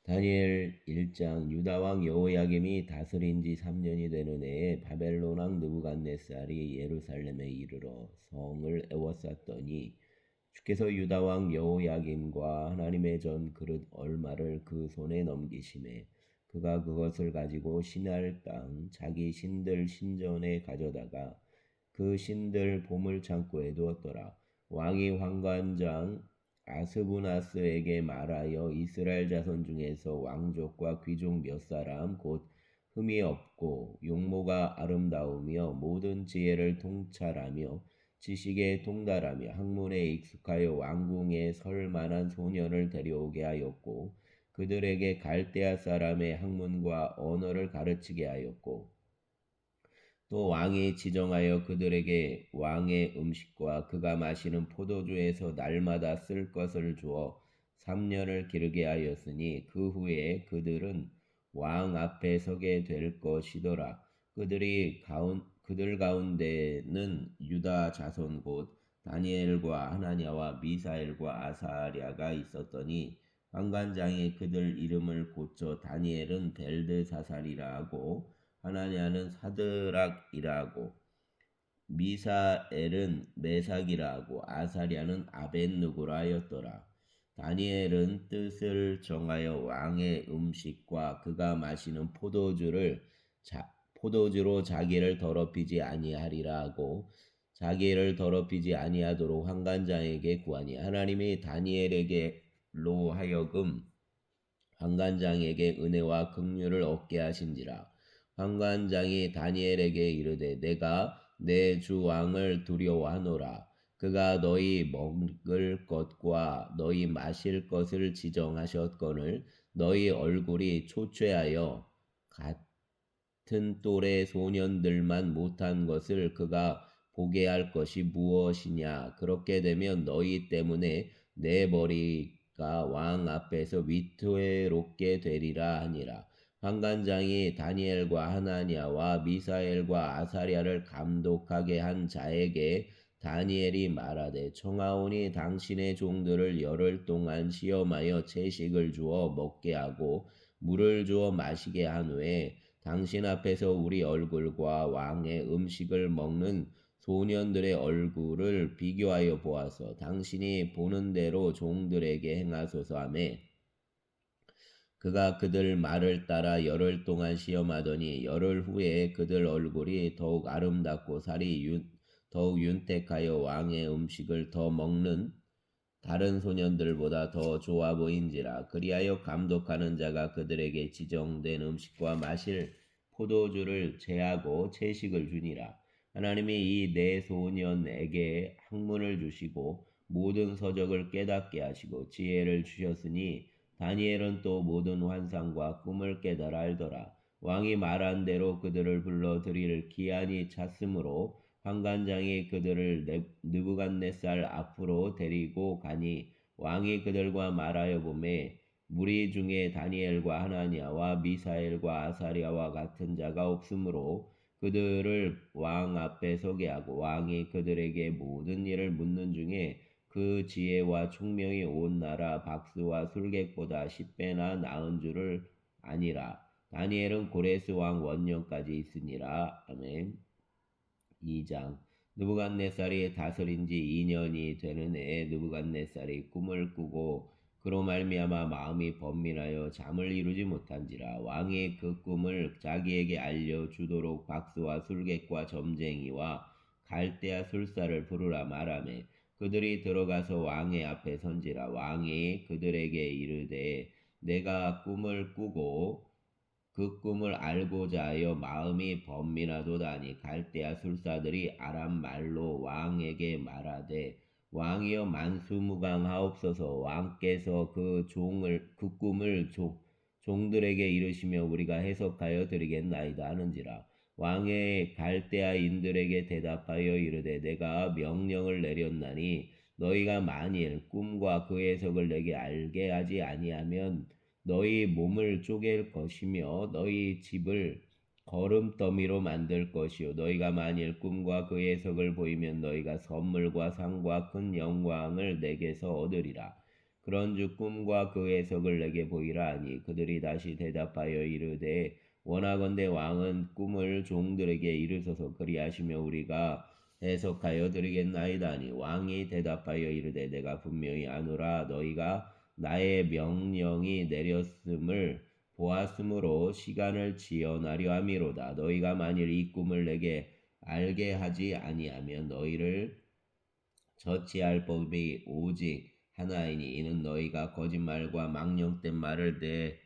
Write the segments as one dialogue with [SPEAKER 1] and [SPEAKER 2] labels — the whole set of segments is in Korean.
[SPEAKER 1] 다니엘 1장. 유다 왕 여호야김이 다스린 지 3년이 되는 해에 바벨론 왕 느부갓네살이 예루살렘에 이르러 성을 에워쌌더니 주께서 유다 왕 여호야김과 하나님의 전 그릇 얼마를 그 손에 넘기심에 그가 그것을 가지고 시날 땅 자기 신들 신전에 가져다가 그 신들 보물 창고에 두었더라. 왕이 환관장 아스부나스에게 말하여 이스라엘 자손 중에서 왕족과 귀족 몇 사람 곧 흠이 없고 용모가 아름다우며 모든 지혜를 통찰하며 지식에 통달하며 학문에 익숙하여 왕궁에 설 만한 소년을 데려오게 하였고 그들에게 갈대아 사람의 학문과 언어를 가르치게 하였고 또 왕이 지정하여 그들에게 왕의 음식과 그가 마시는 포도주에서 날마다 쓸 것을 주어 3년을 기르게 하였으니 그 후에 그들은 왕 앞에 서게 될 것이더라. 그들 가운데는 유다 자손 곧 다니엘과 하나냐와 미사엘과 아사랴가 있었더니 환관장이 그들 이름을 고쳐 다니엘은 벨드사살이라 하고 하나냐는 사드락이라 하고 미사엘은 메삭이라 하고 아사랴는 아벳느고라 하였더라. 다니엘은 뜻을 정하여 왕의 음식과 그가 마시는 포도주로 자기를 더럽히지 아니하리라 하고 자기를 더럽히지 아니하도록 환관장에게 구하니 하나님이 다니엘에게로 하여금 환관장에게 은혜와 긍휼을 얻게 하신지라. 환관장이 다니엘에게 이르되 내가 내 주 왕을 두려워하노라. 그가 너희 먹을 것과 너희 마실 것을 지정하셨거늘 너희 얼굴이 초췌하여 같은 또래 소년들만 못한 것을 그가 보게 할 것이 무엇이냐. 그렇게 되면 너희 때문에 내 머리가 왕 앞에서 위태롭게 되리라 하니라. 환관장이 다니엘과 하나냐와 미사엘과 아사랴를 감독하게 한 자에게 다니엘이 말하되 청하오니 당신의 종들을 열흘 동안 시험하여 채식을 주어 먹게 하고 물을 주어 마시게 한 후에 당신 앞에서 우리 얼굴과 왕의 음식을 먹는 소년들의 얼굴을 비교하여 보아서 당신이 보는 대로 종들에게 행하소서 하매 그가 그들 말을 따라 열흘 동안 시험하더니 열흘 후에 그들 얼굴이 더욱 아름답고 살이 더욱 윤택하여 왕의 음식을 더 먹는 다른 소년들보다 더 좋아 보인지라. 그리하여 감독하는 자가 그들에게 지정된 음식과 마실 포도주를 제하고 채식을 주니라. 하나님이 이 네 소년에게 학문을 주시고 모든 서적을 깨닫게 하시고 지혜를 주셨으니 다니엘은 또 모든 환상과 꿈을 깨달아 알더라. 왕이 말한 대로 그들을 불러 드릴 기한이 찼으므로 환관장이 그들을 느부갓네살 앞으로 데리고 가니 왕이 그들과 말하여 보매 무리 중에 다니엘과 하나냐와 미사엘과 아사랴와 같은 자가 없으므로 그들을 왕 앞에 서게 하고 왕이 그들에게 모든 일을 묻는 중에 그 지혜와 총명이 온 나라 박스와 술객보다 10배나 나은 줄을 아니라. 다니엘은 고레스 왕 원년까지 있으니라. 아멘. 2장. 느부갓네살이 다스린 지 2년이 되는 해에 느부갓네살이 꿈을 꾸고 그로 말미암아 마음이 번민하여 잠을 이루지 못한지라. 왕이 그 꿈을 자기에게 알려주도록 박수와 술객과 점쟁이와 갈대아 술사를 부르라 말하매 그들이 들어가서 왕의 앞에 선지라. 왕이 그들에게 이르되 내가 꿈을 꾸고 그 꿈을 알고자 하여 마음이 번민하도다니. 갈대아 술사들이 아람 말로 왕에게 말하되 왕이여 만수무강하옵소서. 왕께서 그 꿈을 종들에게 이르시며 우리가 해석하여 드리겠나이다 하는지라. 왕의 갈대아인들에게 대답하여 이르되 내가 명령을 내렸나니 너희가 만일 꿈과 그 해석을 내게 알게 하지 아니하면 너희 몸을 쪼갤 것이며 너희 집을 거름더미로 만들 것이요 너희가 만일 꿈과 그 해석을 보이면 너희가 선물과 상과 큰 영광을 내게서 얻으리라. 그런즉 꿈과 그 해석을 내게 보이라 하니 그들이 다시 대답하여 이르되 원하건대 왕은 꿈을 종들에게 이르소서 그리하시며 우리가 해석하여 드리겠나이다 하니 왕이 대답하여 이르되 내가 분명히 아노라 너희가 나의 명령이 내렸음을 보았으므로 시간을 지연하려 함이로다. 너희가 만일 이 꿈을 내게 알게 하지 아니하면 너희를 처치할 법이 오직 하나이니 이는 너희가 거짓말과 망령된 말을 내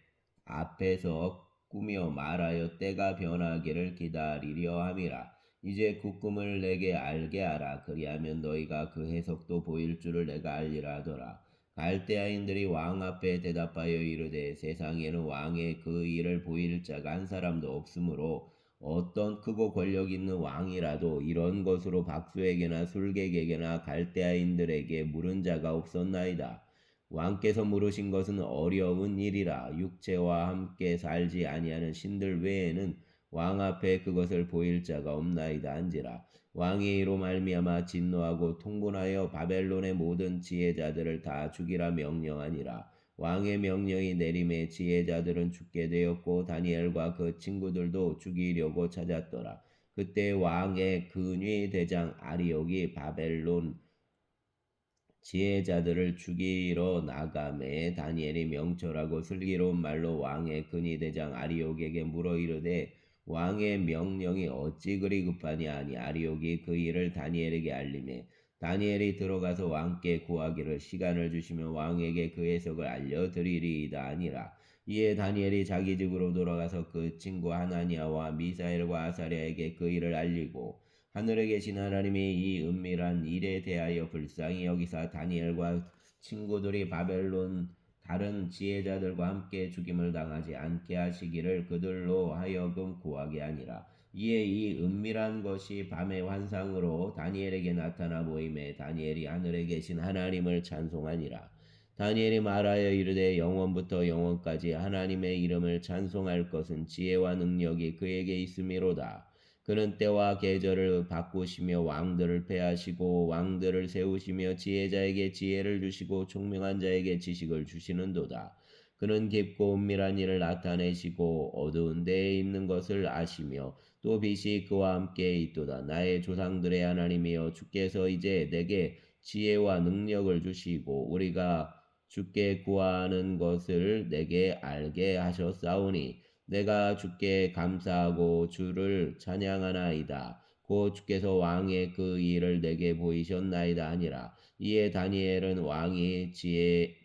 [SPEAKER 1] 앞에서 꾸며 말하여 때가 변하기를 기다리려 함이라. 이제 그 꿈을 내게 알게 하라. 그리하면 너희가 그 해석도 보일 줄을 내가 알리라 하더라. 갈대아인들이 왕 앞에 대답하여 이르되 세상에는 왕의 그 일을 보일 자가 한 사람도 없으므로 어떤 크고 권력 있는 왕이라도 이런 것으로 박수에게나 술객에게나 갈대아인들에게 물은 자가 없었나이다. 왕께서 물으신 것은 어려운 일이라 육체와 함께 살지 아니하는 신들 외에는 왕 앞에 그것을 보일 자가 없나이다 한지라. 왕이 이로 말미암아 진노하고 통분하여 바벨론의 모든 지혜자들을 다 죽이라 명령하니라. 왕의 명령이 내림에 지혜자들은 죽게 되었고 다니엘과 그 친구들도 죽이려고 찾았더라. 그때 왕의 근위 대장 아리옥이 바벨론 지혜자들을 죽이러 나가매 다니엘이 명철하고 슬기로운 말로 왕의 근위 대장 아리옥에게 물어 이르되 왕의 명령이 어찌 그리 급하냐 하니 아리옥이 그 일을 다니엘에게 알리매 다니엘이 들어가서 왕께 구하기를 시간을 주시면 왕에게 그 해석을 알려드리리이다 하니라. 이에 다니엘이 자기 집으로 돌아가서 그 친구 하나니아와 미사엘과 아사랴에게 그 일을 알리고 하늘에 계신 하나님이 이 은밀한 일에 대하여 불쌍히 여기사 다니엘과 친구들이 바벨론 다른 지혜자들과 함께 죽임을 당하지 않게 하시기를 그들로 하여금 구하게 하니라. 이에 이 은밀한 것이 밤의 환상으로 다니엘에게 나타나 보임에 다니엘이 하늘에 계신 하나님을 찬송하니라. 다니엘이 말하여 이르되 영원부터 영원까지 하나님의 이름을 찬송할 것은 지혜와 능력이 그에게 있음이로다. 그는 때와 계절을 바꾸시며 왕들을 패하시고 왕들을 세우시며 지혜자에게 지혜를 주시고 총명한 자에게 지식을 주시는도다. 그는 깊고 은밀한 일을 나타내시고 어두운 데에 있는 것을 아시며 또 빛이 그와 함께 있도다. 나의 조상들의 하나님이여 주께서 이제 내게 지혜와 능력을 주시고 우리가 주께 구하는 것을 내게 알게 하셨사오니 내가 주께 감사하고 주를 찬양하나이다. 곧 주께서 왕의 그 일을 내게 보이셨나이다 하니라. 이에 다니엘은 왕이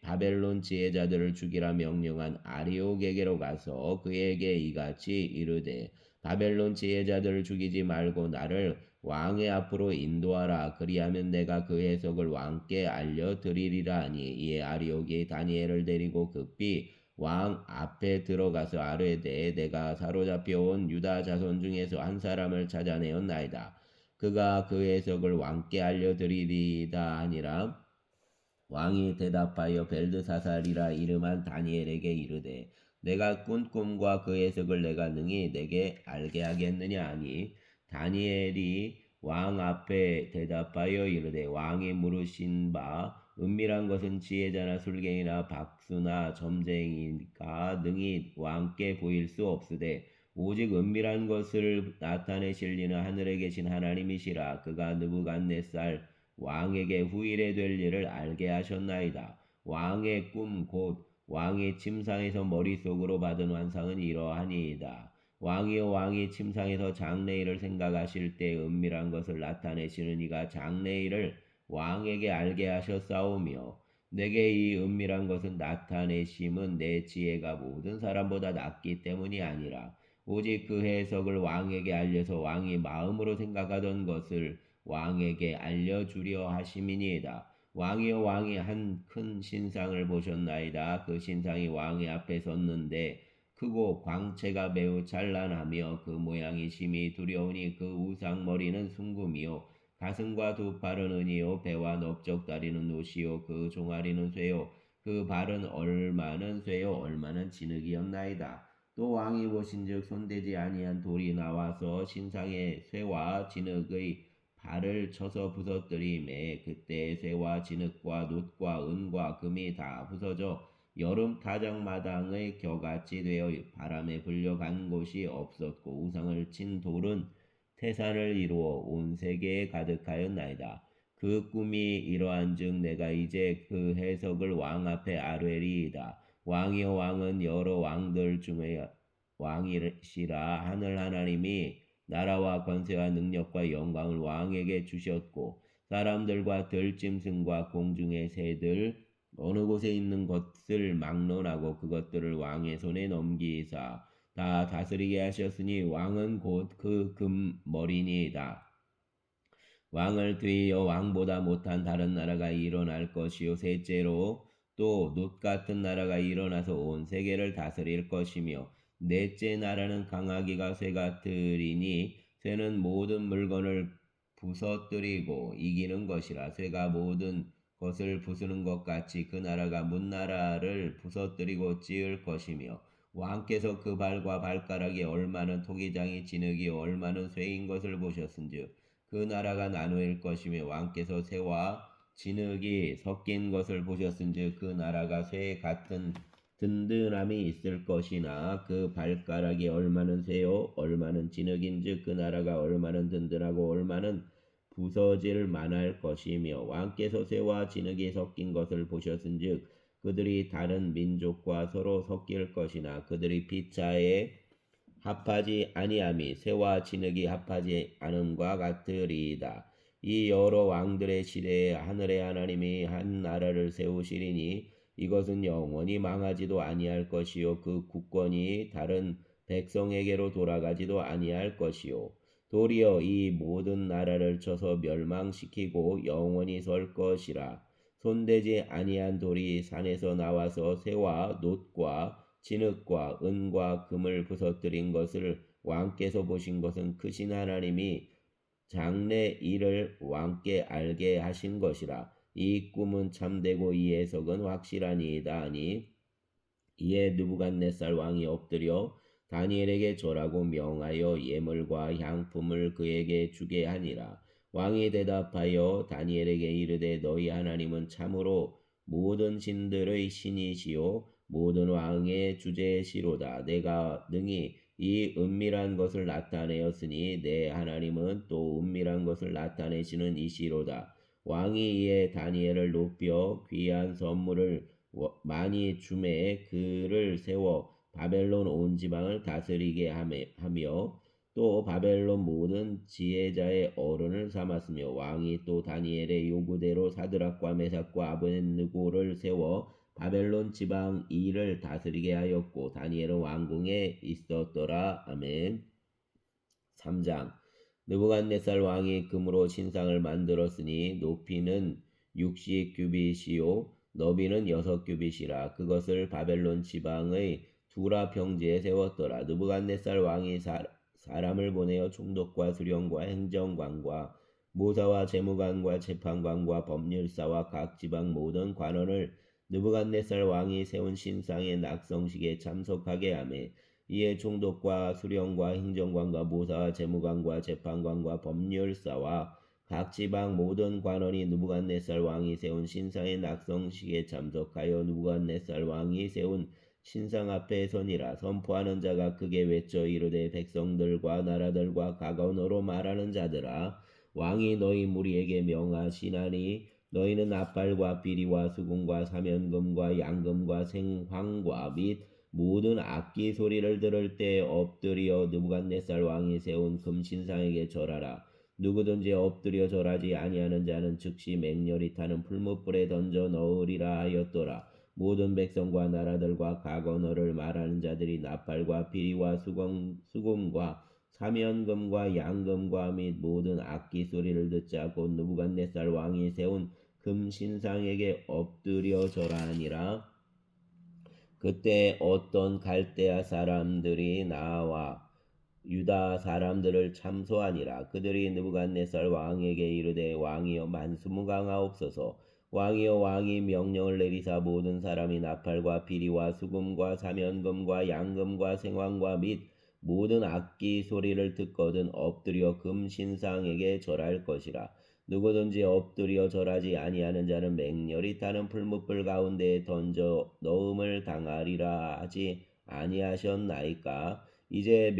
[SPEAKER 1] 바벨론 지혜자들을 죽이라 명령한 아리옥에게로 가서 그에게 이같이 이르되 바벨론 지혜자들을 죽이지 말고 나를 왕의 앞으로 인도하라. 그리하면 내가 그 해석을 왕께 알려드리리라 하니 이에 아리옥이 다니엘을 데리고 급히 왕 앞에 들어가서 아뢰되 내가 사로잡혀 온 유다 자손 중에서 한 사람을 찾아내었나이다. 그가 그 해석을 왕께 알려드리리이다 하니라. 왕이 대답하여 벨드사살이라 이름한 다니엘에게 이르되 내가 꾼 꿈과 그 해석을 내가 능히 내게 알게 하겠느냐 하니 다니엘이 왕 앞에 대답하여 이르되 왕이 물으신 바 은밀한 것은 지혜자나 술갱이나 박수나 점쟁이가 능히 왕께 보일 수 없으되 오직 은밀한 것을 나타내실 이는 하늘에 계신 하나님이시라. 그가 느부갓네살 왕에게 후일에 될 일을 알게 하셨나이다. 왕의 꿈 곧 왕이 침상에서 머릿속으로 받은 환상은 이러하니이다. 왕이여 왕이 침상에서 장래일을 생각하실 때 은밀한 것을 나타내시는 이가 장래일을 왕에게 알게 하셨사오며 내게 이 은밀한 것은 나타내심은 내 지혜가 모든 사람보다 낫기 때문이 아니라 오직 그 해석을 왕에게 알려서 왕이 마음으로 생각하던 것을 왕에게 알려주려 하심이니이다. 왕이여 왕이 한 큰 신상을 보셨나이다. 그 신상이 왕의 앞에 섰는데 크고 광채가 매우 찬란하며 그 모양이 심히 두려우니 그 우상머리는 순금이요 가슴과 두 팔은 은이요 배와 넓적다리는 노시요 그 종아리는 쇠요 그 발은 얼마는 쇠요 얼마는 진흙이었나이다. 또 왕이 보신즉 손대지 아니한 돌이 나와서 신상의 쇠와 진흙의 달을 쳐서 부서뜨리매 그때 새와 진흙과 놋과 은과 금이 다 부서져 여름 타작마당의 겨같이 되어 바람에 불려간 곳이 없었고 우상을 친 돌은 태산을 이루어 온 세계에 가득하였나이다. 그 꿈이 이러한즉 내가 이제 그 해석을 왕 앞에 아뢰리이다. 왕이여 왕은 여러 왕들 중에 왕이시라. 하늘 하나님이 나라와 권세와 능력과 영광을 왕에게 주셨고 사람들과 들짐승과 공중의 새들 어느 곳에 있는 것을 막론하고 그것들을 왕의 손에 넘기사 다 다스리게 하셨으니 왕은 곧 그 금머리니이다. 왕을 뒤이어 왕보다 못한 다른 나라가 일어날 것이요 셋째로 또 놋 같은 나라가 일어나서 온 세계를 다스릴 것이며 넷째 나라는 강하기가 쇠 같으리니 쇠는 모든 물건을 부서뜨리고 이기는 것이라 쇠가 모든 것을 부수는 것 같이 그 나라가 문나라를 부서뜨리고 찌을 것이며 왕께서 그 발과 발가락이 얼마는 토기장이 진흙이 얼마는 쇠인 것을 보셨은즉 그 나라가 나누일 것이며 왕께서 쇠와 진흙이 섞인 것을 보셨은즉 그 나라가 쇠 같은 든든함이 있을 것이나 그 발가락이 얼마는 쇠요 얼마는 진흙인즉 그 나라가 얼마는 든든하고 얼마는 부서질 만할 것이며 왕께서 쇠와 진흙이 섞인 것을 보셨은즉 그들이 다른 민족과 서로 섞일 것이나 그들이 피차에 합하지 아니함이 쇠와 진흙이 합하지 않음과 같으리이다. 이 여러 왕들의 시대에 하늘의 하나님이 한 나라를 세우시리니 이것은 영원히 망하지도 아니할 것이요 그 국권이 다른 백성에게로 돌아가지도 아니할 것이요 도리어 이 모든 나라를 쳐서 멸망시키고 영원히 설 것이라. 손대지 아니한 돌이 산에서 나와서 쇠와 놋과 진흙과 은과 금을 부서뜨린 것을 왕께서 보신 것은 크신 하나님이 장래 일을 왕께 알게 하신 것이라. 이 꿈은 참되고 이 해석은 확실하니이다 하니 이에 느부갓네살 왕이 엎드려 다니엘에게 절하고 명하여 예물과 향품을 그에게 주게 하니라. 왕이 대답하여 다니엘에게 이르되 너희 하나님은 참으로 모든 신들의 신이시요 모든 왕의 주제시로다. 내가 능히 이 은밀한 것을 나타내었으니 내 하나님은 또 은밀한 것을 나타내시는 이시로다. 왕이 이에 다니엘을 높여 귀한 선물을 많이 주매 그를 세워 바벨론 온 지방을 다스리게 하며 또 바벨론 모든 지혜자의 어른을 삼았으며 왕이 또 다니엘의 요구대로 사드락과 메삭과 아벳느고를 세워 바벨론 지방 일을 다스리게 하였고 다니엘은 왕궁에 있었더라. 아멘. 3장 느부갓네살 왕이 금으로 신상을 만들었으니 높이는 60규빗이요 너비는 6규빗이라 그것을 바벨론 지방의 두라 평지에 세웠더라. 느부갓네살 왕이 사람을 보내어 총독과 수령과 행정관과 모사와 재무관과 재판관과 법률사와 각 지방 모든 관원을 느부갓네살 왕이 세운 신상의 낙성식에 참석하게 하며 이에 총독과 수령과 행정관과 모사와 재무관과 재판관과 법률사와 각 지방 모든 관원이 느부갓네살 왕이 세운 신상의 낙성식에 참석하여 느부갓네살 왕이 세운 신상 앞에 서니라. 선포하는 자가 크게 외쳐 이르되 백성들과 나라들과 각 언어로 말하는 자들아 왕이 너희 무리에게 명하시나니 너희는 나팔과 비리와 수금과 사면금과 양금과 생황과 및 모든 악기 소리를 들을 때 엎드려 느부갓네살 왕이 세운 금신상에게 절하라. 누구든지 엎드려 절하지 아니하는 자는 즉시 맹렬히 타는 풀무불에 던져 넣으리라 하였더라. 모든 백성과 나라들과 각 언어를 말하는 자들이 나팔과 비리와 수금과 사면금과 양금과 및 모든 악기 소리를 듣자 곧 느부갓네살 왕이 세운 금신상에게 엎드려 절하니라. 그때 어떤 갈대아 사람들이 나와 유다 사람들을 참소하니라. 그들이 느부갓네살 왕에게 이르되 왕이여 만수무강하옵소서. 왕이여 왕이 명령을 내리사 모든 사람이 나팔과 비리와 수금과 사면금과 양금과 생황과 및 모든 악기 소리를 듣거든 엎드려 금신상에게 절할 것이라. 누구든지 엎드려 절하지 아니하는 자는 맹렬히 타는 풀무불 가운데에 던져 넣음을 당하리라 하지 아니하셨나이까. 이제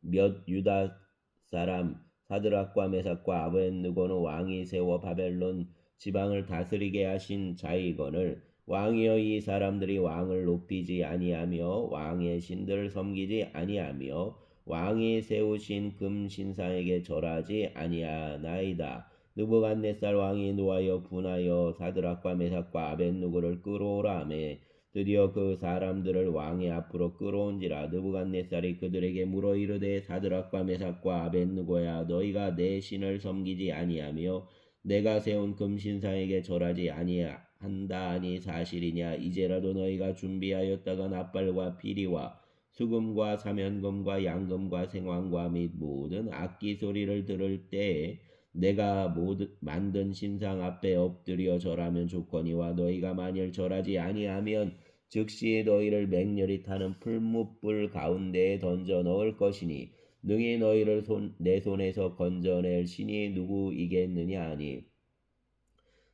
[SPEAKER 1] 몇 유다 사람 사드락과 메삭과 아벳느고는 왕이 세워 바벨론 지방을 다스리게 하신 자이거늘 왕이여 이 사람들이 왕을 높이지 아니하며 왕의 신들을 섬기지 아니하며 왕이 세우신 금신상에게 절하지 아니하나이다. 느부갓네살 왕이 노하여 분하여 사드락과 메삭과 아벳느고를 끌어오라 하매 드디어 그 사람들을 왕의 앞으로 끌어온지라. 느부갓네살이 그들에게 물어 이르되 사드락과 메삭과 아벳느고야 너희가 내 신을 섬기지 아니하며 내가 세운 금신상에게 절하지 아니한다 하니 사실이냐. 이제라도 너희가 준비하였다가 납발과 피리와 수금과 사면금과 양금과 생황과 및 모든 악기 소리를 들을 때에 내가 만든 신상 앞에 엎드려 절하면 좋거니와 너희가 만일 절하지 아니하면 즉시 너희를 맹렬히 타는 풀무불 가운데에 던져 넣을 것이니 능히 너희를 내 손에서 건져낼 신이 누구이겠느냐 하니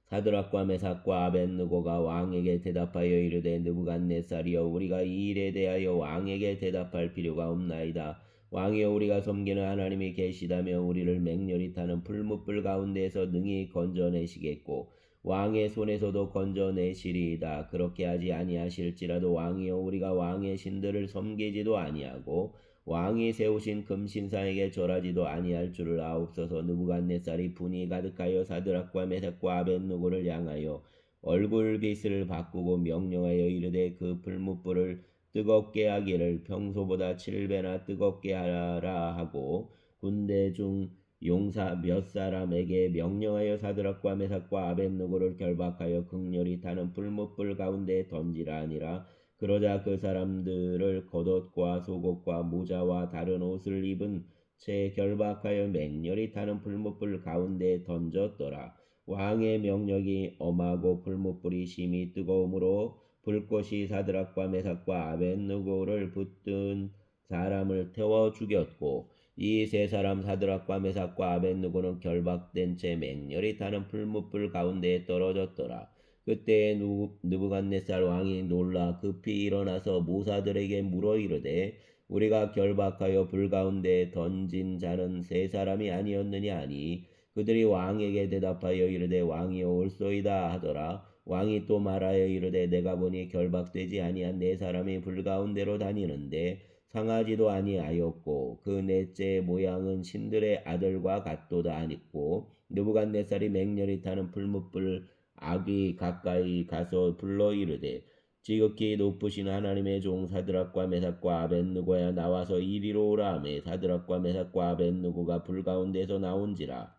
[SPEAKER 1] 사드락과 메삭과 아벳느고가 왕에게 대답하여 이르되 느부갓네살이여 우리가 이 일에 대하여 왕에게 대답할 필요가 없나이다. 왕이여 우리가 섬기는 하나님이 계시다며 우리를 맹렬히 타는 풀무불 가운데에서 능히 건져내시겠고 왕의 손에서도 건져내시리이다. 그렇게 하지 아니하실지라도 왕이여 우리가 왕의 신들을 섬기지도 아니하고 왕이 세우신 금신상에게 절하지도 아니할 줄을 아옵소서. 느부갓네살이 분이 가득하여 사드락과 메삭과 아벳느고를 향하여 얼굴빛을 바꾸고 명령하여 이르되 그 풀무불을 뜨겁게 하기를 평소보다 7배나 뜨겁게 하라 하고 군대 중 용사 몇 사람에게 명령하여 사드락과 메삭과 아벳느고를 결박하여 극렬히 타는 풀무불 가운데 던지라 하니라. 그러자 그 사람들을 겉옷과 속옷과 모자와 다른 옷을 입은 채 결박하여 맹렬히 타는 풀무불 가운데 던졌더라. 왕의 명령이 엄하고 풀무불이 심히 뜨거움으로 불꽃이 사드락과 메삭과 아벳느고를 붙든 사람을 태워 죽였고 이 세 사람 사드락과 메삭과 아벳느고는 결박된 채 맹렬히 타는 풀무불 가운데에 떨어졌더라. 그때에 느부갓네살 왕이 놀라 급히 일어나서 모사들에게 물어 이르되 우리가 결박하여 불 가운데 던진 자는 세 사람이 아니었느냐 하니 그들이 왕에게 대답하여 이르되 왕이여 옳소이다 하더라. 왕이 또 말하여 이르되 내가 보니 결박되지 아니한 네 사람이 불 가운데로 다니는데 상하지도 아니하였고 그 넷째 모양은 신들의 아들과 같도다 하니고 느부갓네살이 맹렬히 타는 풀무불 악이 가까이 가서 불러 이르되 지극히 높으신 하나님의 종 사드락과 메삭과 아벳느고야 나와서 이리로 오라 하매 사드락과 메삭과 아벳느고가 불 가운데서 나온지라.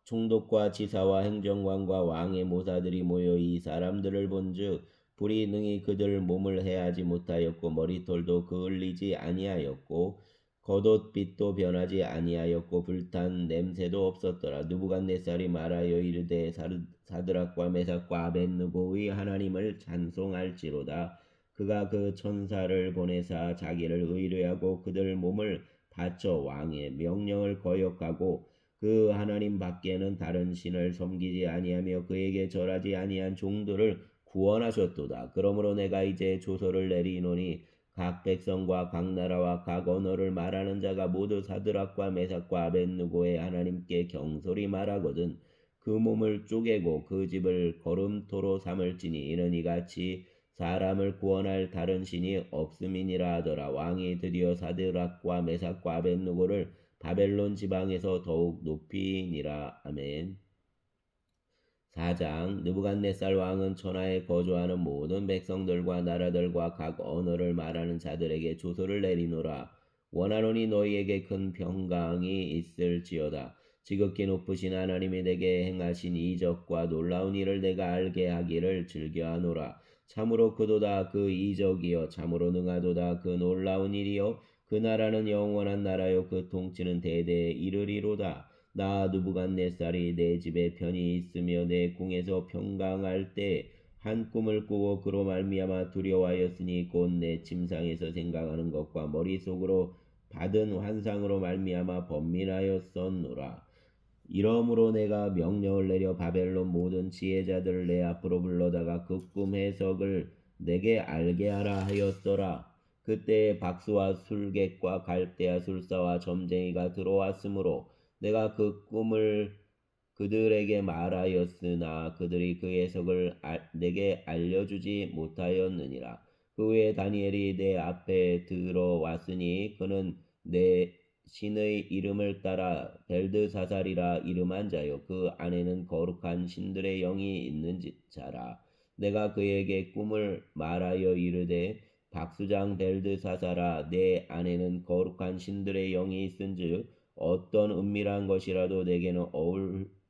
[SPEAKER 1] 총독과 지사와 행정관과 왕의 모사들이 모여 이 사람들을 본즉 불이 능히 그들 몸을 해하지 못하였고 머리털도 그을리지 아니하였고 겉옷빛도 변하지 아니하였고 불탄 냄새도 없었더라. 느부갓네살이 말하여 이르되 사드락과 메삭과 아벳느고의 하나님을 찬송할지로다. 그가 그 천사를 보내사 자기를 의뢰하고 그들 몸을 바쳐 왕의 명령을 거역하고 그 하나님 밖에는 다른 신을 섬기지 아니하며 그에게 절하지 아니한 종들을 구원하셨도다. 그러므로 내가 이제 조서를 내리노니 각 백성과 각 나라와 각 언어를 말하는 자가 모두 사드락과 메삭과 아벳느고의 하나님께 경솔히 말하거든 그 몸을 쪼개고 그 집을 거름토로 삼을지니 이는 이같이 사람을 구원할 다른 신이 없음이니라 하더라. 왕이 드디어 사드락과 메삭과 아벳느고를 바벨론 지방에서 더욱 높이니라. 아멘. 4장 느부갓네살 왕은 천하에 거주하는 모든 백성들과 나라들과 각 언어를 말하는 자들에게 조서를 내리노라. 원하노니 너희에게 큰 평강이 있을지어다. 지극히 높으신 하나님이 내게 행하신 이적과 놀라운 일을 내가 알게 하기를 즐겨하노라. 참으로 그도다 그 이적이여 참으로 능하도다 그 놀라운 일이여 그 나라는 영원한 나라요 그 통치는 대대에 이르리로다. 나 느부갓네살이 내 집에 편히 있으며 내 궁에서 평강할 때 한 꿈을 꾸고 그로 말미암아 두려워하였으니 곧 내 침상에서 생각하는 것과 머릿속으로 받은 환상으로 말미암아 번민하였었노라. 이러므로 내가 명령을 내려 바벨론 모든 지혜자들을 내 앞으로 불러다가 그 꿈 해석을 내게 알게 하라 하였더라. 그때에 박수와 술객과 갈대아 술사와 점쟁이가 들어왔으므로 내가 그 꿈을 그들에게 말하였으나 그들이 그 해석을 내게 알려주지 못하였느니라. 그 후에 다니엘이 내 앞에 들어왔으니 그는 내 신의 이름을 따라 벨드사살이라 이름한 자요 그 안에는 거룩한 신들의 영이 있는 자라. 내가 그에게 꿈을 말하여 이르되 박수장 벨드사살아 내 안에는 거룩한 신들의 영이 있은즉 어떤 은밀한 것이라도 내게는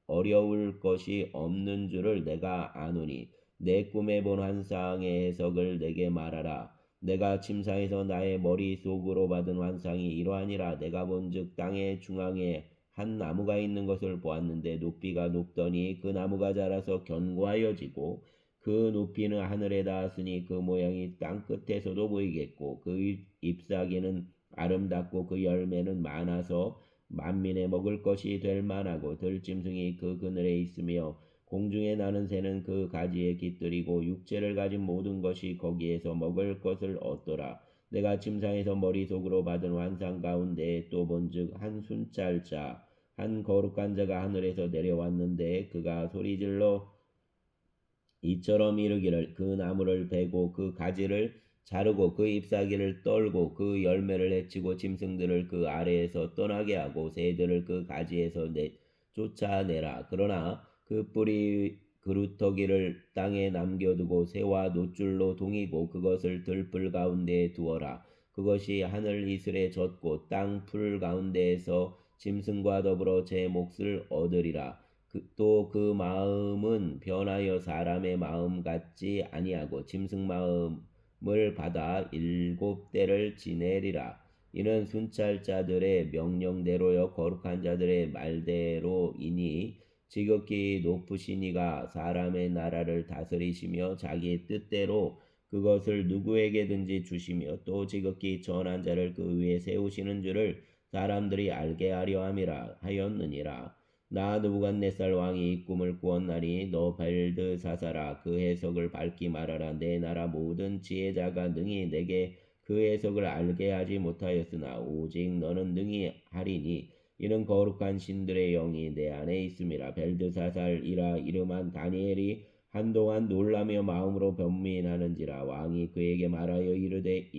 [SPEAKER 1] 어려울 것이 없는 줄을 내가 아노니 내 꿈에 본 환상의 해석을 내게 말하라. 내가 침상에서 나의 머릿속으로 받은 환상이 이러하니라. 내가 본즉 땅의 중앙에 한 나무가 있는 것을 보았는데 높이가 높더니 그 나무가 자라서 견고하여지고 그 높이는 하늘에 닿았으니 그 모양이 땅 끝에서도 보이겠고 그 잎사귀는 아름답고 그 열매는 많아서 만민의 먹을 것이 될 만하고 들짐승이 그 그늘에 있으며 공중에 나는 새는 그 가지에 깃들이고 육체를 가진 모든 것이 거기에서 먹을 것을 얻더라. 내가 침상에서 머릿속으로 받은 환상 가운데 또 본즉 한 순찰자 한 거룩한 자가 하늘에서 내려왔는데 그가 소리질러 이처럼 이르기를 그 나무를 베고 그 가지를 자르고 그 잎사귀를 떨고 그 열매를 해치고 짐승들을 그 아래에서 떠나게 하고 새들을 그 가지에서 쫓아내라. 그러나 그 뿌리 그루터기를 땅에 남겨두고 새와 노줄로 동이고 그것을 들풀 가운데에 두어라. 그것이 하늘 이슬에 젖고 땅 풀 가운데에서 짐승과 더불어 제 몫을 얻으리라. 또 그 마음은 변하여 사람의 마음 같지 아니하고 짐승 마음을 받아 7대를 지내리라. 이는 순찰자들의 명령대로여 거룩한 자들의 말대로이니 지극히 높으신 이가 사람의 나라를 다스리시며 자기 뜻대로 그것을 누구에게든지 주시며 또 지극히 전한 자를 그 위에 세우시는 줄을 사람들이 알게 하려 함이라 하였느니라. 나 느부갓네살 왕이 이 꿈을 꾸었나니 너 벨드사사라 그 해석을 밝히 말하라. 내 나라 모든 지혜자가 능히 내게 그 해석을 알게 하지 못하였으나 오직 너는 능히 하리니 이는 거룩한 신들의 영이 내 안에 있음이라. 벨드사살이라 이름한 다니엘이 한동안 놀라며 마음으로 변민하는지라. 왕이 그에게 말하여 이르되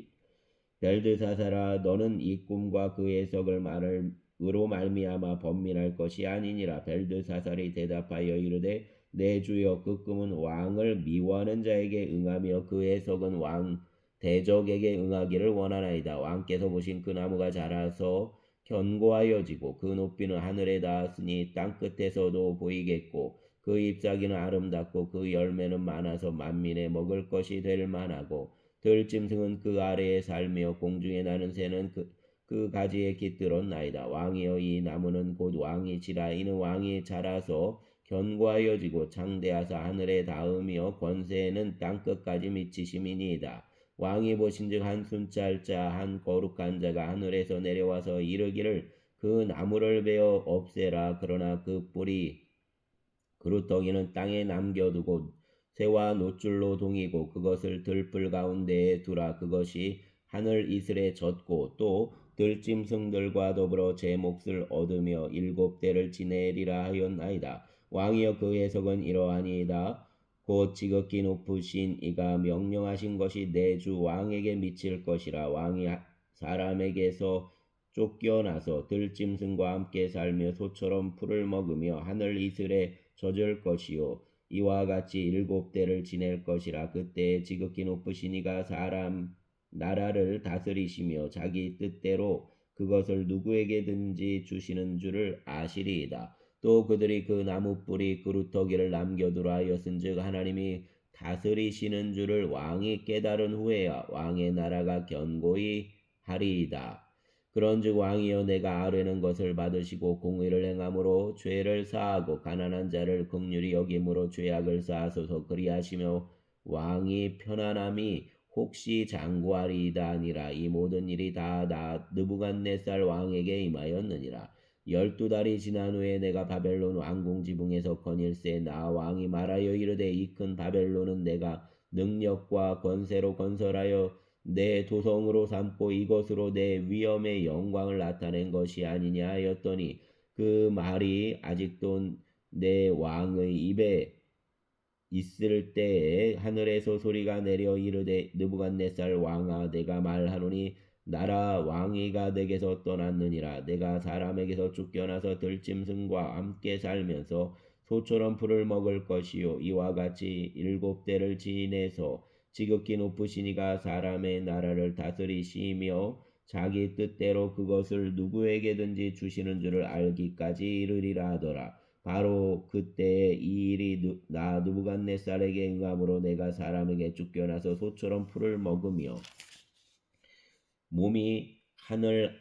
[SPEAKER 1] 벨드사살아 너는 이 꿈과 그 해석을 말을으로 말미암아 번민할 것이 아니니라. 벨드사살이 대답하여 이르되 내 주여 그 꿈은 왕을 미워하는 자에게 응하며 그 해석은 왕 대적에게 응하기를 원하나이다. 왕께서 보신 그 나무가 자라서 견고하여지고 그 높이는 하늘에 닿았으니 땅 끝에서도 보이겠고 그 잎사귀는 아름답고 그 열매는 많아서 만민의 먹을 것이 될 만하고 들짐승은 그 아래에 살며 공중에 나는 새는 그 가지에 깃들었나이다. 왕이여 이 나무는 곧 왕이시라. 이는 왕이 자라서 견고하여지고 창대하사 하늘에 닿으며 권세는 땅끝까지 미치심이니이다. 왕이 보신즉 한 순찰자 한 거룩한 자가 하늘에서 내려와서 이르기를 그 나무를 베어 없애라. 그러나 그 뿌리 그루터기는 땅에 남겨두고 새와 노줄로 동이고 그것을 들풀 가운데에 두라. 그것이 하늘 이슬에 젖고 또 들짐승들과 더불어 제 몫을 얻으며 7대를 지내리라 하였나이다. 왕이여 그 해석은 이러하니이다. 곧 지극히 높으신 이가 명령하신 것이 내 주 왕에게 미칠 것이라. 왕이 사람에게서 쫓겨나서 들짐승과 함께 살며 소처럼 풀을 먹으며 하늘 이슬에 젖을 것이요 이와 같이 7대를 지낼 것이라. 그때 지극히 높으신 이가 사람 나라를 다스리시며 자기 뜻대로 그것을 누구에게든지 주시는 줄을 아시리이다. 또 그들이 그 나무 뿌리 그루터기를 남겨두라 하였은즉 하나님이 다스리시는 줄을 왕이 깨달은 후에야 왕의 나라가 견고히 하리이다. 그런즉 왕이여 내가 아뢰는 것을 받으시고 공의를 행함으로 죄를 사하고 가난한 자를 긍휼히 여김으로 죄악을 사하소서. 그리하시며 왕이 편안함이 혹시 장구하리이다 아니라 이 모든 일이 다 느부갓네살 왕에게 임하였느니라. 12달이 지난 후에 내가 바벨론 왕궁 지붕에서 건일세 나 왕이 말하여 이르되 이 큰 바벨론은 내가 능력과 권세로 건설하여 내 도성으로 삼고 이것으로 내 위엄의 영광을 나타낸 것이 아니냐 하였더니 그 말이 아직도 내 왕의 입에 있을 때에 하늘에서 소리가 내려 이르되 느부갓네살 왕아 내가 말하노니 나라 왕위가 내게서 떠났느니라. 내가 사람에게서 쫓겨나서 들짐승과 함께 살면서 소처럼 풀을 먹을 것이요 이와 같이 7대를 지내서 지극히 높으신 이가 사람의 나라를 다스리시며 자기 뜻대로 그것을 누구에게든지 주시는 줄을 알기까지 이르리라 하더라. 바로 그때에 이 일이 나 느부갓네살에게 응함으로 내가 사람에게 쫓겨나서 소처럼 풀을 먹으며 몸이 하늘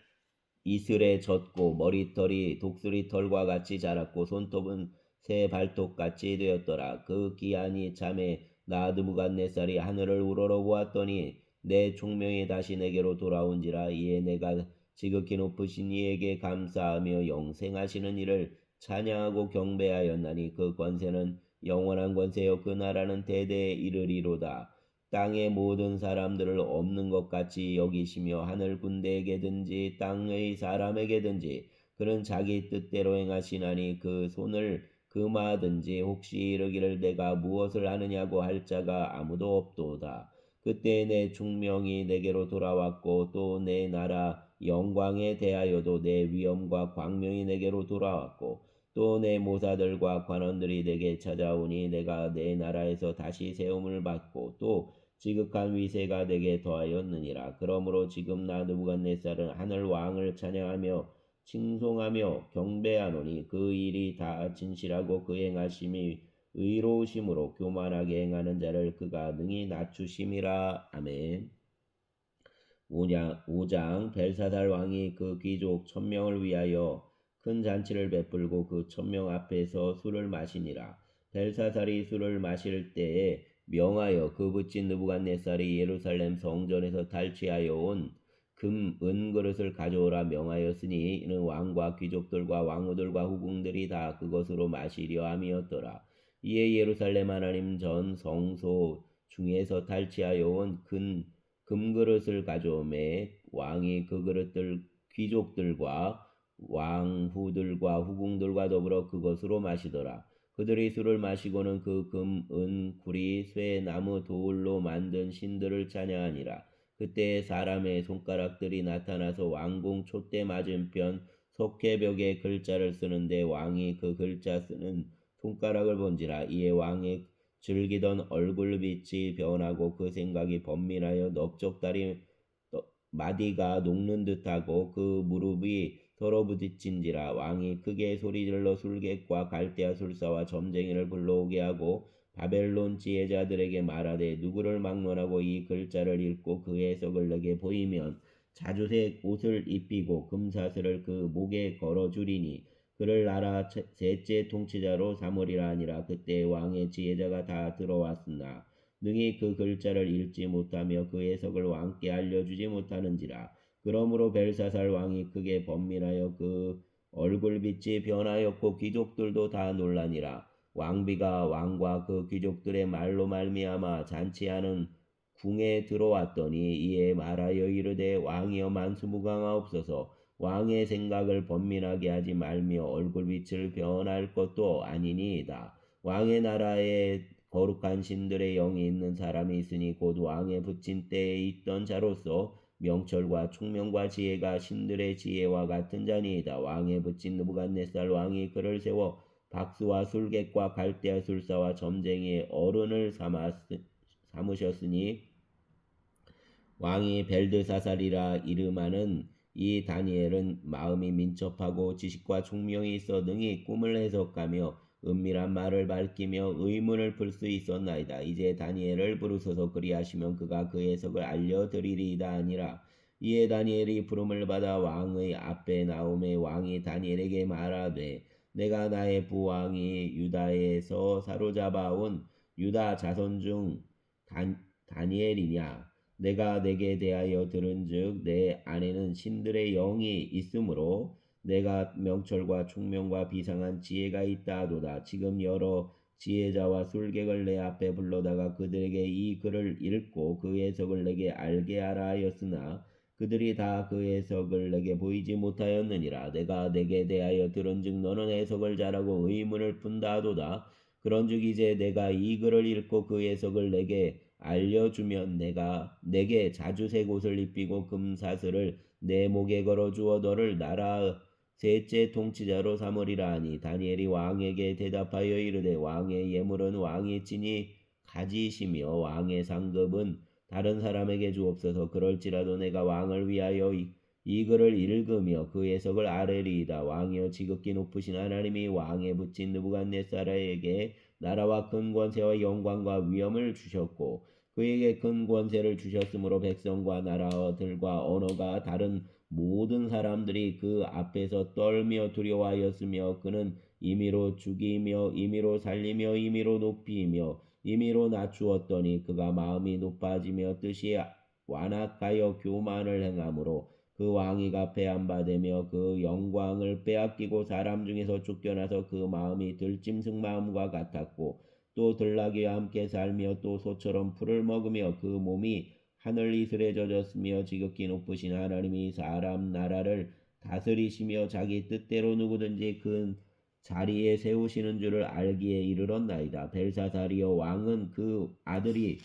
[SPEAKER 1] 이슬에 젖고 머리털이 독수리 털과 같이 자랐고 손톱은 새 발톱같이 되었더라. 그 기한이 참에 나 느부갓네살이 하늘을 우러러보았더니 내 총명이 다시 내게로 돌아온지라. 이에 내가 지극히 높으신 이에게 감사하며 영생하시는 이를 찬양하고 경배하였나니 그 권세는 영원한 권세요 그 나라는 대대에 이르리로다. 땅의 모든 사람들을 없는 것 같이 여기시며 하늘 군대에게든지 땅의 사람에게든지 그는 자기 뜻대로 행하시나니 그 손을 금하든지 혹시 이르기를 내가 무엇을 하느냐고 할 자가 아무도 없도다. 그때 내 충명이 내게로 돌아왔고 또 내 나라 영광에 대하여도 내 위엄과 광명이 내게로 돌아왔고 또 내 모사들과 관원들이 내게 찾아오니 내가 내 나라에서 다시 세움을 받고 또 지극한 위세가 내게 더하였느니라. 그러므로 지금 나 느부갓네살은 하늘 왕을 찬양하며 칭송하며 경배하노니 그 일이 다 진실하고 그 행하심이 의로우심으로 교만하게 행하는 자를 그가 능히 낮추심이라. 아멘. 5장 벨사살 왕이 그 귀족 1000명을 위하여 큰 잔치를 베풀고 그 1000명 앞에서 술을 마시니라. 벨사살이 술을 마실 때에 명하여 그 붙인 느부갓네살이 예루살렘 성전에서 탈취하여 온 금, 은 그릇을 가져오라 명하였으니 이는 왕과 귀족들과 왕후들과 후궁들이 다 그것으로 마시려 함이었더라. 이에 예루살렘 하나님 전 성소 중에서 탈취하여 온 금그릇을 가져오매 왕이 그 그릇들 귀족들과 왕후들과 후궁들과 더불어 그것으로 마시더라. 그들이 술을 마시고는 그 금, 은, 구리, 쇠, 나무, 돌로 만든 신들을 찬양하니라. 그때 사람의 손가락들이 나타나서 왕궁 촛대 맞은편 석회벽에 글자를 쓰는데 왕이 그 글자 쓰는 손가락을 본지라. 이에 왕의 즐기던 얼굴빛이 변하고 그 생각이 번민하여 넓적다리 마디가 녹는 듯하고 그 무릎이 서로 부딪힌지라. 왕이 크게 소리질러 술객과 갈대아 술사와 점쟁이를 불러오게 하고 바벨론 지혜자들에게 말하되 누구를 막론하고 이 글자를 읽고 그 해석을 내게 보이면 자주색 옷을 입히고 금사슬을 그 목에 걸어주리니 그를 나라 셋째 통치자로 삼으리라 하니라. 그때 왕의 지혜자가 다 들어왔으나 능히 그 글자를 읽지 못하며 그 해석을 왕께 알려주지 못하는지라. 그러므로 벨사살 왕이 크게 번민하여 그 얼굴빛이 변하였고 귀족들도 다 놀라니라. 왕비가 왕과 그 귀족들의 말로 말미암아 잔치하는 궁에 들어왔더니 이에 말하여 이르되 왕이여 만수무강하옵소서. 왕의 생각을 번민하게 하지 말며 얼굴빛을 변할 것도 아니니이다. 왕의 나라에 거룩한 신들의 영이 있는 사람이 있으니 곧 왕의 붙인 때에 있던 자로서 명철과 총명과 지혜가 신들의 지혜와 같은 자니이다. 왕의 붙인 느부갓네살 왕이 그를 세워 박수와 술객과 갈대아 술사와 점쟁이의 어른을 삼으셨으니 왕이 벨드사살이라 이름하는 이 다니엘은 마음이 민첩하고 지식과 총명이 있어 능히 꿈을 해석하며 은밀한 말을 밝히며 의문을 풀 수 있었나이다. 이제 다니엘을 부르소서. 그리하시면 그가 그 해석을 알려드리리이다 하니라. 이에 다니엘이 부름을 받아 왕의 앞에 나오매 왕이 다니엘에게 말하되 내가 나의 부왕이 유다에서 사로잡아온 유다 자손 중 다니엘이냐? 내가 내게 대하여 들은즉 내 안에는 신들의 영이 있으므로 내가 명철과 총명과 비상한 지혜가 있다 하도다. 지금 여러 지혜자와 술객을 내 앞에 불러다가 그들에게 이 글을 읽고 그 해석을 내게 알게 하라 하였으나 그들이 다 그 해석을 내게 보이지 못하였느니라. 내가 내게 대하여 들은즉 너는 해석을 잘하고 의문을 푼다 하도다. 그런즉 이제 내가 이 글을 읽고 그 해석을 내게 알려주면 내가 내게 자주색 옷을 입히고 금사슬을 내 목에 걸어주어 너를 나라 셋째 통치자로 삼으리라 하니 다니엘이 왕에게 대답하여 이르되 왕의 예물은 왕이 친히 가지시며 왕의 상급은 다른 사람에게 주옵소서. 그럴지라도 내가 왕을 위하여 이 글을 읽으며 그 해석을 아뢰리이다. 왕이여 지극히 높으신 하나님이 왕에 붙인 느부갓네살에게 나라와 큰 권세와 영광과 위엄을 주셨고 그에게 큰 권세를 주셨으므로 백성과 나라들과 언어가 다른 모든 사람들이 그 앞에서 떨며 두려워하였으며 그는 임의로 죽이며 임의로 살리며 임의로 높이며 임의로 낮추었더니 그가 마음이 높아지며 뜻이 완악하여 교만을 행함으로 그 왕위가 배한바되며 그 영광을 빼앗기고 사람 중에서 쫓겨나서 그 마음이 들짐승 마음과 같았고 또 들나귀와 함께 살며 또 소처럼 풀을 먹으며 그 몸이 하늘 이슬에 젖었으며 지극히 높으신 하나님이 사람 나라를 다스리시며 자기 뜻대로 누구든지 그 자리에 세우시는 줄을 알기에 이르렀나이다. 벨사살이여 왕은 그 아들이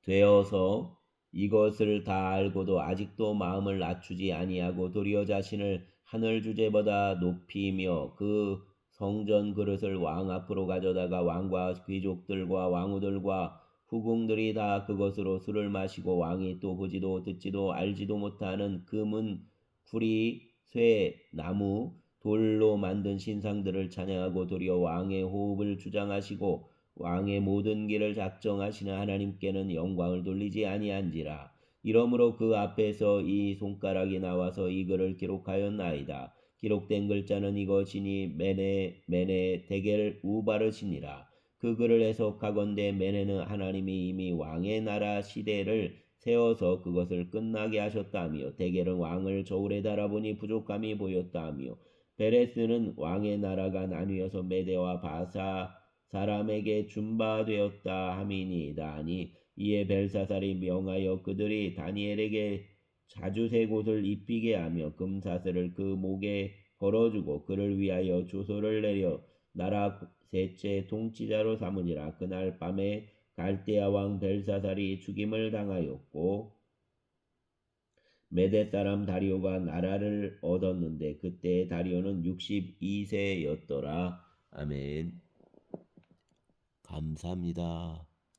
[SPEAKER 1] 되어서 이것을 다 알고도 아직도 마음을 낮추지 아니하고 도리어 자신을 하늘 주제보다 높이며 그 성전 그릇을 왕 앞으로 가져다가 왕과 귀족들과 왕후들과 후궁들이 다 그것으로 술을 마시고 왕이 또 보지도 듣지도 알지도 못하는 금은 구리 쇠 나무 돌로 만든 신상들을 찬양하고 도리어 왕의 호흡을 주장하시고 왕의 모든 길을 작정하시는 하나님께는 영광을 돌리지 아니한지라. 이러므로 그 앞에서 이 손가락이 나와서 이 글을 기록하였나이다. 기록된 글자는 이것이니 메네 데겔 우바르시니라. 그 글을 해석하건대 메네는 하나님이 이미 왕의 나라 시대를 세워서 그것을 끝나게 하셨다며 데겔은 왕을 저울에 달아보니 부족함이 보였다며 베레스는 왕의 나라가 나뉘어서 메대와 바사 사람에게 준바되었다 함이니이다 하니 이에 벨사살이 명하여 그들이 다니엘에게 자주색 옷을 입히게 하며 금사슬을 그 목에 걸어주고 그를 위하여 조소를 내려 나라 셋째 통치자로 삼으니라. 그날 밤에 갈대아 왕 벨사살이 죽임을 당하였고 메대 사람 다리오가 나라를 얻었는데 그때 다리오는 62세였더라. 아멘. 감사합니다.